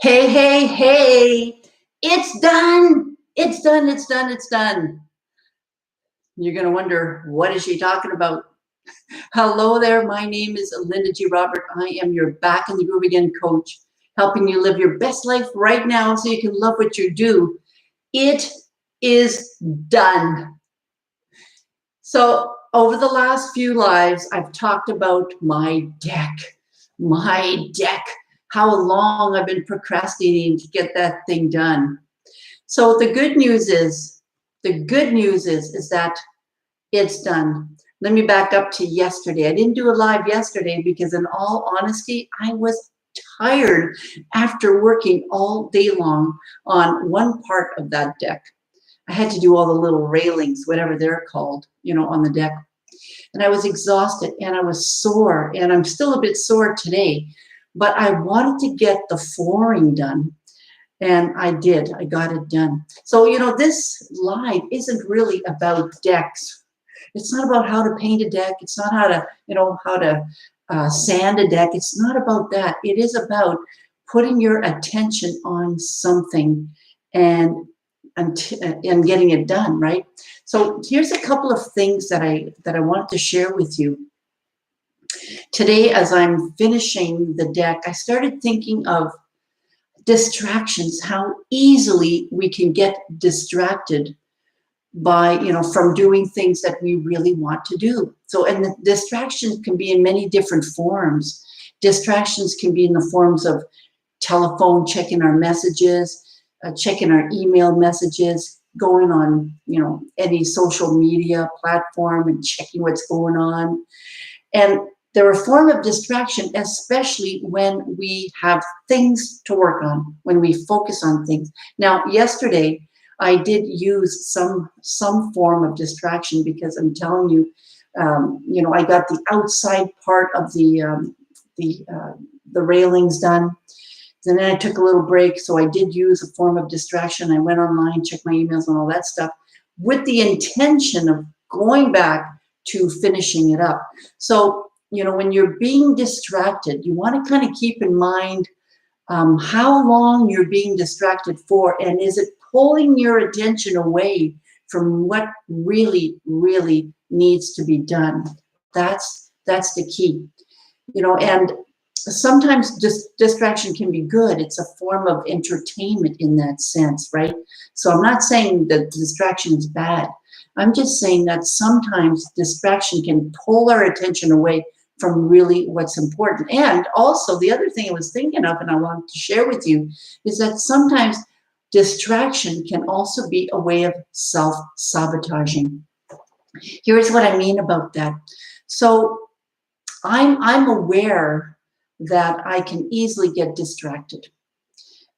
Hey, hey, hey, it's done. It's done. It's done. It's done. You're going to wonder, what is she talking about? Hello there. My name is Linda G. Robert. I am your Back in the Groove Again coach, helping you live your best life right now so you can love what you do. It is done. So over the last few lives, I've talked about my deck, how long I've been procrastinating to get that thing done. So the good news is that it's done. Let me back up to yesterday. I didn't do a live yesterday because in all honesty, I was tired after working all day long on one part of that deck. I had to do all the little railings, whatever they're called, on the deck. And I was exhausted and I was sore, and I'm still a bit sore today, but I wanted to get the flooring done. And I did. I got it done. So, this live isn't really about decks. It's not about how to paint a deck. It's not how to sand a deck. It's not about that. It is about putting your attention on something and getting it done, right? So here's a couple of things that I wanted to share with you. Today, as I'm finishing the deck, I started thinking of distractions, how easily we can get distracted by, from doing things that we really want to do. So, and the distractions can be in many different forms. Distractions can be in the forms of telephone, checking our messages, checking our email messages, going on, any social media platform and checking what's going on. And they're a form of distraction, especially when we have things to work on, when we focus on things. Now, yesterday, I did use some form of distraction because I'm telling you, I got the outside part of the railings done. And then I took a little break, so I did use a form of distraction. I went online, checked my emails and all that stuff with the intention of going back to finishing it up. So, when you're being distracted, you want to kind of keep in mind how long you're being distracted for, and is it pulling your attention away from what really, really needs to be done? That's the key, and sometimes distraction can be good. It's a form of entertainment in that sense, right? So I'm not saying that distraction is bad. I'm just saying that sometimes distraction can pull our attention away from really what's important. And also the other thing I was thinking of and I wanted to share with you is that sometimes distraction can also be a way of self-sabotaging. Here's what I mean about that. So I'm aware that I can easily get distracted,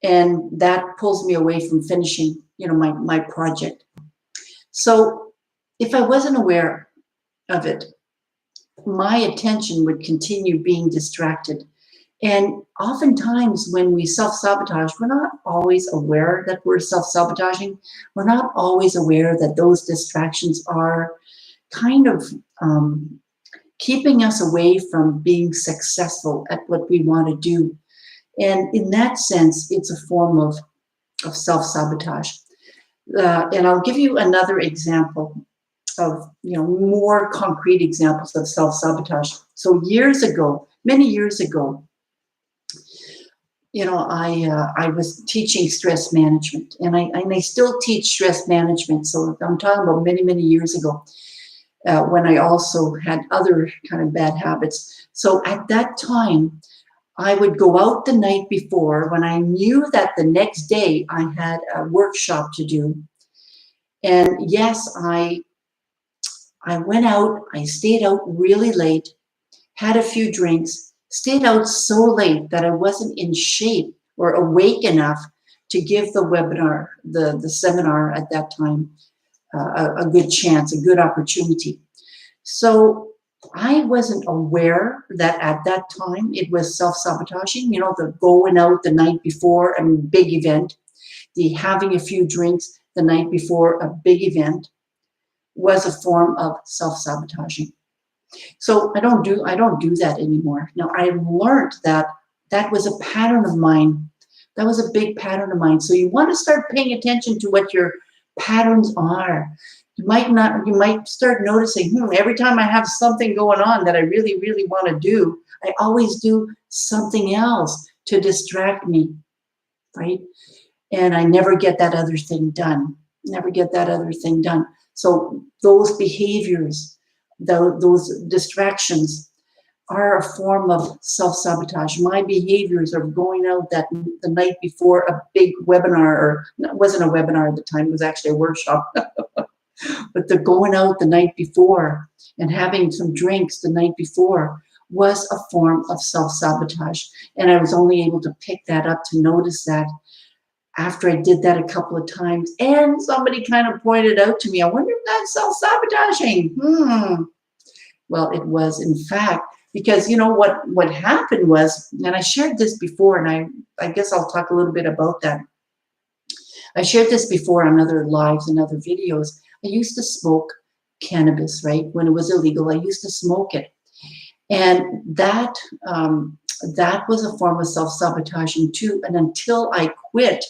and that pulls me away from finishing, my project. So if I wasn't aware of it, my attention would continue being distracted. And oftentimes when we self-sabotage, we're not always aware that we're self-sabotaging. We're not always aware that those distractions are kind of keeping us away from being successful at what we want to do. And in that sense, it's a form of self-sabotage. And I'll give you another example of, more concrete examples of self-sabotage. So many years ago, I was teaching stress management, and I still teach stress management. So I'm talking about many, many years ago, when I also had other kind of bad habits. So at that time, I would go out the night before when I knew that the next day I had a workshop to do. And yes, I went out, I stayed out really late, had a few drinks, stayed out so late that I wasn't in shape or awake enough to give the webinar, the seminar at that time, a good chance, a good opportunity. So I wasn't aware that at that time it was self-sabotaging, the going out the night before a big event, the having a few drinks the night before a big event was a form of self-sabotaging. So I don't do that anymore. Now, I learned that was a pattern of mine That was a big pattern of mine. So you want to start paying attention to what your patterns are. You might start noticing, every time I have something going on that I really, really want to do, I always do something else to distract me, right? And I never get that other thing done. Never get that other thing done. So those behaviors, those distractions are a form of self-sabotage. My behaviors of going out the night before a big webinar, or it wasn't a webinar at the time, it was actually a workshop, but the going out the night before and having some drinks the night before was a form of self-sabotage. And I was only able to pick that up, to notice that after I did that a couple of times. And somebody kind of pointed out to me, I wonder if that's self-sabotaging. Well, it was, in fact, because what happened was, and I shared this before, and I guess I'll talk a little bit about that. I shared this before on other lives and other videos. I used to smoke cannabis, right? When it was illegal, I used to smoke it. And that was a form of self-sabotaging too. And until I quit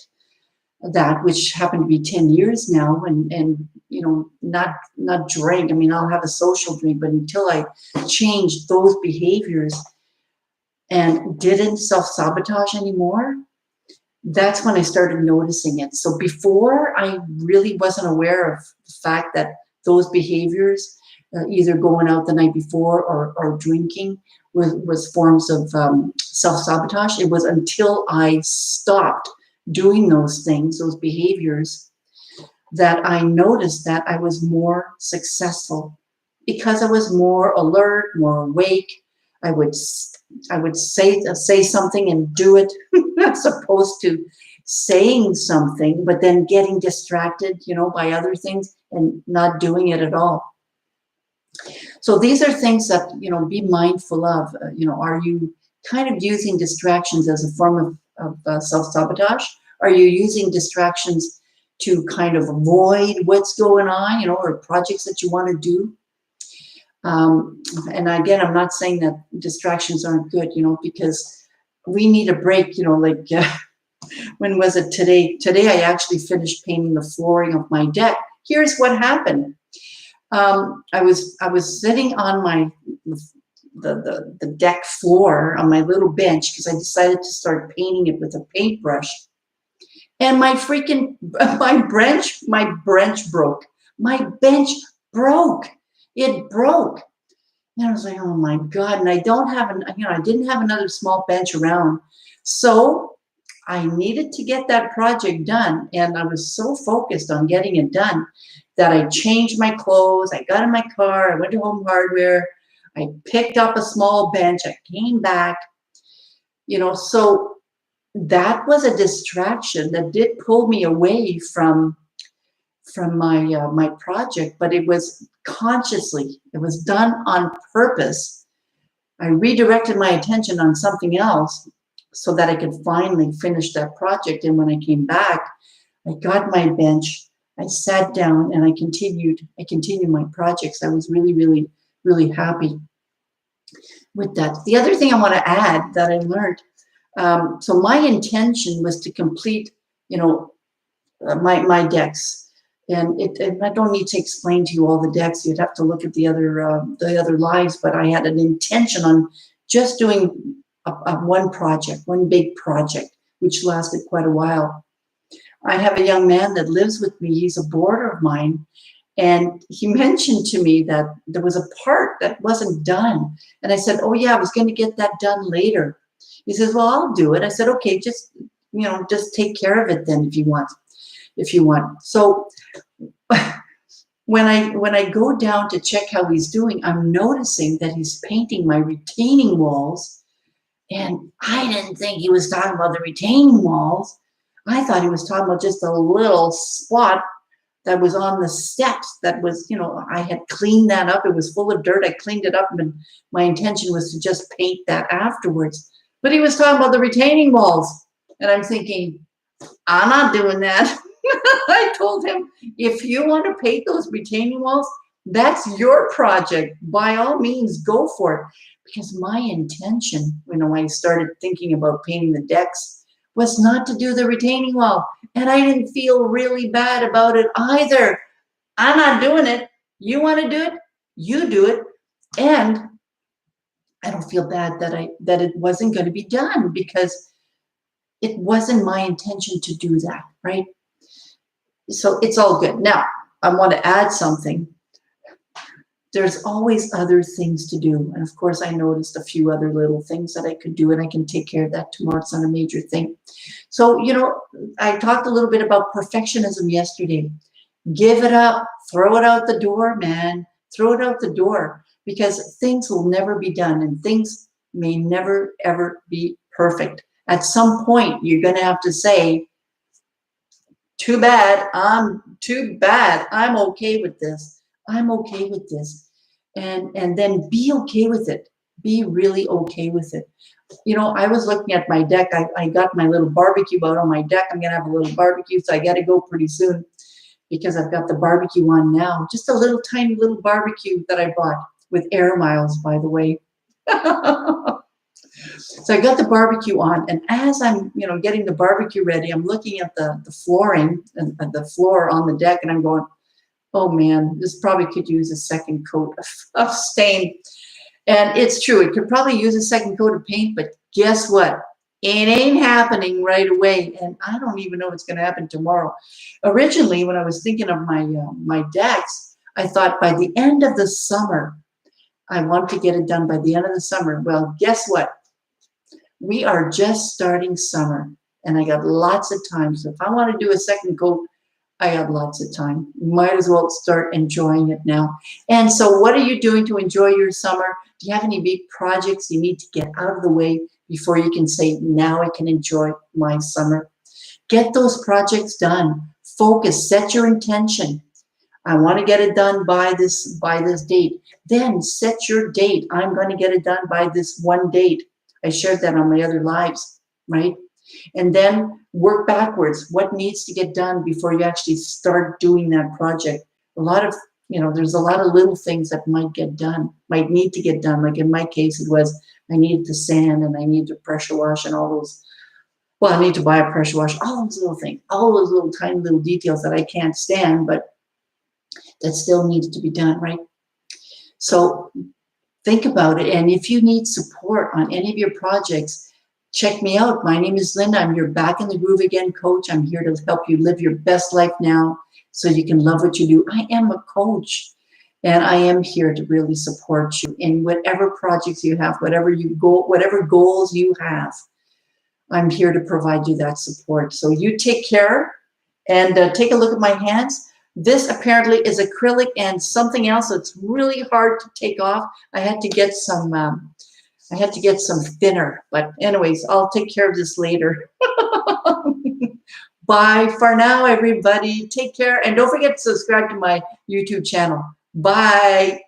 that, which happened to be 10 years now, and not drink. I mean, I'll have a social drink, but until I changed those behaviors and didn't self-sabotage anymore, that's when I started noticing it. So before, I really wasn't aware of the fact that those behaviors, either going out the night before or drinking, was forms of self-sabotage. It was until I stopped doing those things, those behaviors, that I noticed that I was more successful, because I was more alert, more awake. I would say something and do it, as opposed to saying something but then getting distracted, by other things and not doing it at all. So these are things that, be mindful of. Are you kind of using distractions as a form of self-sabotage? Are you using distractions to kind of avoid what's going on, or projects that you want to do? And again, I'm not saying that distractions aren't good, because we need a break, like, when was it today? Today, I actually finished painting the flooring of my deck. Here's what happened. I was sitting on the deck floor on my little bench, because I decided to start painting it with a paintbrush. And my bench broke. My bench broke. It broke. And I was like, oh my God. And I didn't have another small bench around. So I needed to get that project done. And I was so focused on getting it done that I changed my clothes. I got in my car. I went to Home Hardware. I picked up a small bench. I came back, so that was a distraction that did pull me away from my project, but it was consciously, it was done on purpose. I redirected my attention on something else so that I could finally finish that project. And when I came back, I got my bench, I sat down, and I continued my projects. I was really, really, really happy with that. The other thing I want to add that I learned, so my intention was to complete, my decks. And I don't need to explain to you all the decks. You'd have to look at the other lives. But I had an intention on just doing one big project, which lasted quite a while. I have a young man that lives with me. He's a boarder of mine. And he mentioned to me that there was a part that wasn't done. And I said, oh, yeah, I was going to get that done later. He says, well, I'll do it. I said, okay, just take care of it then if you want. So when I go down to check how he's doing, I'm noticing that he's painting my retaining walls. And I didn't think he was talking about the retaining walls. I thought he was talking about just a little spot that was on the steps that was, I had cleaned that up. It was full of dirt. I cleaned it up, and my intention was to just paint that afterwards. But he was talking about the retaining walls. And I'm thinking, I'm not doing that. I told him, if you want to paint those retaining walls, that's your project. By all means, go for it. Because my intention, when I started thinking about painting the decks, was not to do the retaining wall. And I didn't feel really bad about it either. I'm not doing it. You want to do it? You do it. And I don't feel bad that it wasn't going to be done, because it wasn't my intention to do that, right? So it's all good. Now, I want to add something. There's always other things to do. And of course, I noticed a few other little things that I could do, and I can take care of that tomorrow. It's not a major thing. So, I talked a little bit about perfectionism yesterday. Give it up. Throw it out the door, man. Throw it out the door, because things will never be done, and things may never, ever be perfect. At some point, you're going to have to say, too bad. I'm okay with this. I'm okay with this. And then be okay with it. Be really okay with it. I was looking at my deck. I got my little barbecue out on my deck. I'm going to have a little barbecue, so I got to go pretty soon, because I've got the barbecue on now. Just a little tiny little barbecue that I bought with air miles, by the way. So I got the barbecue on, and as I'm, getting the barbecue ready, I'm looking at the flooring and the floor on the deck, and I'm going, oh man, this probably could use a second coat of stain. And it's true, it could probably use a second coat of paint, but guess what? It ain't happening right away, and I don't even know if it's going to happen tomorrow. Originally, when I was thinking of my decks, I thought by the end of the summer, I want to get it done by the end of the summer. Well, guess what? We are just starting summer, and I got lots of time. So if I want to do a second coat, I got lots of time. Might as well start enjoying it now. And so what are you doing to enjoy your summer? Do you have any big projects you need to get out of the way before you can say, now I can enjoy my summer? Get those projects done. Focus, set your intention. I want to get it done by this date. Then set your date. I'm going to get it done by this one date. I shared that on my other lives, right? And then work backwards. What needs to get done before you actually start doing that project? There's a lot of little things that might need to get done. Like in my case, it was I needed to sand and I need to pressure wash and all those. Well, I need to buy a pressure wash, all those little things, all those little tiny little details that I can't stand, but that still needs to be done, right? So think about it. And if you need support on any of your projects, check me out. My name is Linda. I'm your Back in the Groove Again coach. I'm here to help you live your best life now so you can love what you do. I am a coach, and I am here to really support you in whatever projects you have, whatever goals you have. I'm here to provide you that support. So you take care, and take a look at my hands. This apparently is acrylic and something else that's really hard to take off. I had to get some thinner, but anyways, I'll take care of this later. Bye for now, everybody. Take care, and don't forget to subscribe to my YouTube channel. Bye.